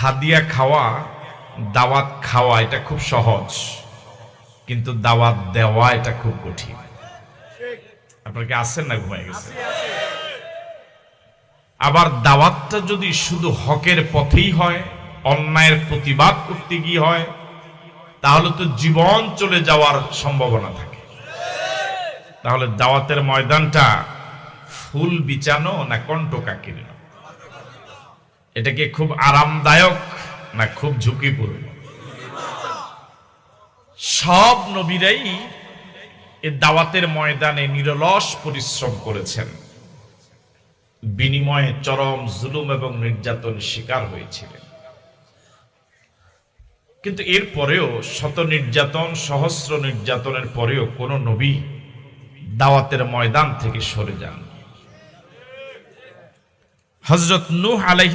হাদিয়া খাওয়া, দাওয়াত খাওয়া এটা খুব সহজ, কিন্তু দাওয়াত দেওয়া এটা খুব কঠিন। আপনারা কি আসছেন না ঘুমায় গেছেন? আবার দাওয়াতটা যদি শুধু হকের পথেই হয়, অন্যায়ের প্রতিবাদ করতে গিয়ে হয়, তাহলে তো জীবন চলে যাওয়ার সম্ভাবনা থাকে। তাহলে দাওয়াতের ময়দানটা ফুল বিছানো না কণ্টকাকীর্ণ? এটা কি খুব আরামদায়ক না খুব ঝুঁকিপূর্ণ? সব নবীরাই এই দাওয়াতের ময়দানে নিরলস পরিশ্রম করেছেন, বিনিময়ে চরম জুলুম এবং নির্যাতন শিকার হয়েছিলেন। কিন্তু এরপরেও শত নির্যাতন, সহস্র নির্যাতনের পরেও কোন নবী দাওয়াতের ময়দান থেকে সরে যান। হযরত নূহ আলাইহিস